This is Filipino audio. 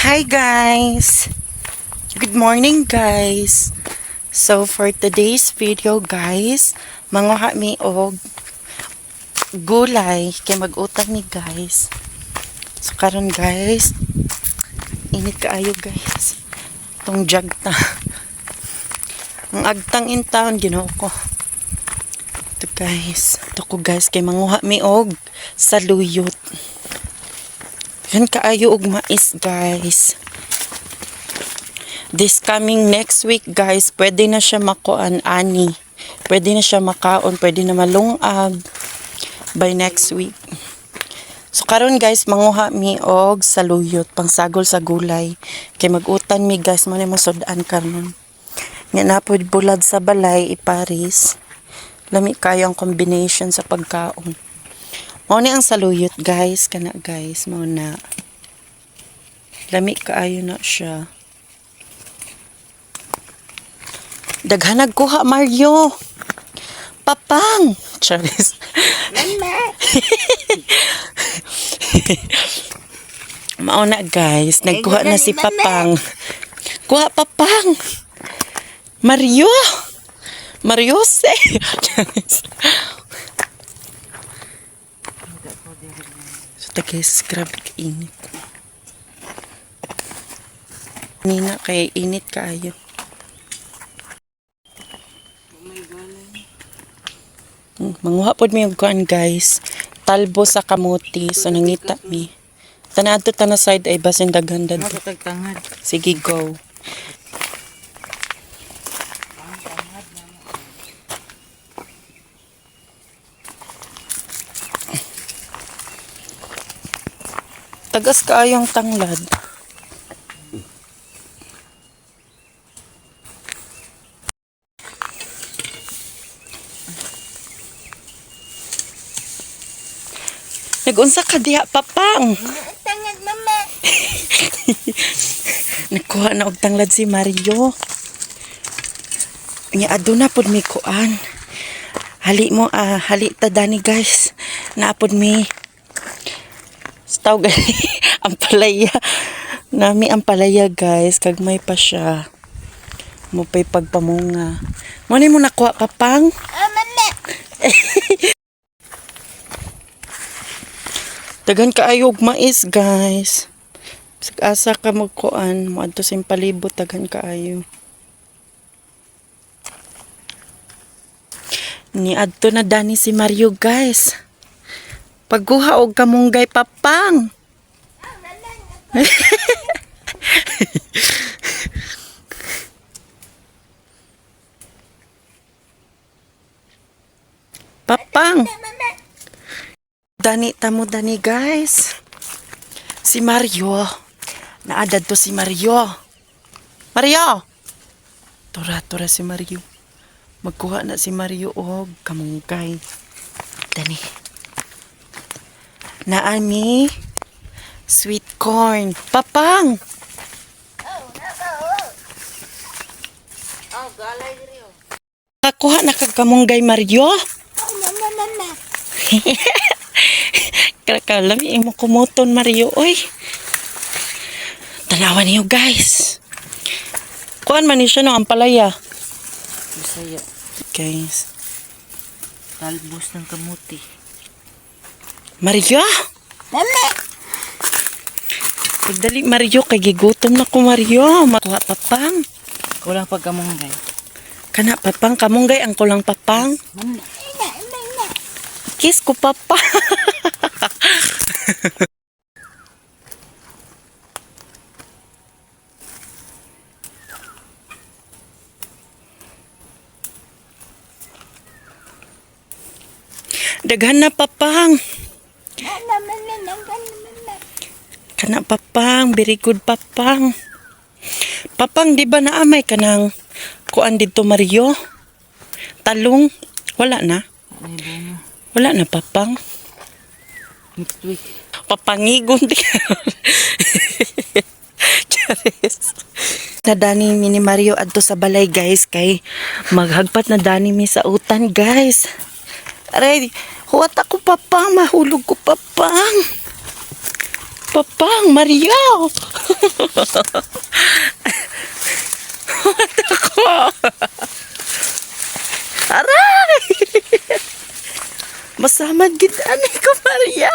Hi guys! Good morning guys! So for today's video guys, manguha mi og gulay kay mag-utang ni guys. So karon guys, init kaayo guys. Tong jagta. Ang agtang in town Ginoo ko. Ito guys, ito ko guys kay manguha mi og saluyot. Yan kaayo og mais guys. This coming next week guys, pwede na siya makuan ani. Pwede na siya makaon, pwede na malungag by next week. So karon guys, manguha mi og saluyot pangsagol sa gulay. Kay magutan mi guys, mo na masud-an karon. Nga napod bulad sa balay iparis. Lami kayo ang combination sa pagkaon. Mao ni ang saluyot guys, kana guys, mao na. Lami kaayo na siya. Daghanag kuha Mario. Papang. Charis. Mao na guys, nagkuha na si Papang. Kuha Papang. Mario. Mariose. Charis. So guys, grabe kainit. Nina kay init kaayo. Manguha pod mi og kuan guys. Talbo sa kamuti. So nangita mi. Tanadto ta na side ay basin daghan dad. Sige go. Tagas kaayong tanglad. Nagunsa ka diha Papang. Tanglad mama. Nakuha na og tanglad si Mario. Nya aduna pod mi kuan. Hali mo hali ta dani guys. Naapod mi tawag ang palaya. Nami ang palaya guys, kag may pa siya. Mo pay pagpamunga. Mo ni mo nakuha Papang? Mama. Dagan kaayo og mais guys. Asa ka magkuan mo adto sa palibot dagan kaayo. Ni adto na dani si Mario guys. Pagguha og kamunggay Papang. Papang. Dani tamo dani guys. Si Mario. Naadad to si Mario. Mario. Tura si Mario. Magkuha na si Mario og kamunggay. Dani. Naani sweet corn. Papang. Oh, galay diri. Kakuha na kag kamunggay Mario. Mama. Kalami mo kumuton Mario oy. Tanawan niyo guys. Kuan man ni siya no ang palaya. Bisaya. Guys. Talbos ng kamuti. Mario. Mama. Pagdali Mario kay gigutom na ko Mario. Makuha Papang. Kulang pagkamunggay. Kana Papang kamunggay ang kulang Papang. Mama. Kiss ko Papa. Daghan na Papang. Kana Papang, very good Papang. Papang, di ba naamay ka ng kuan dito Mario? Talong? Wala na? Wala na Papang. Next week. Papangigon di. Charis. Nadani mi ni Mario adto sa balay guys kay maghagpat na dani mi sa utan guys. Aray, huwat ako Papang, mahulog ko Papang. Papang, Maria! Mata ko! Aray! Masamad gid ani ko, Maria!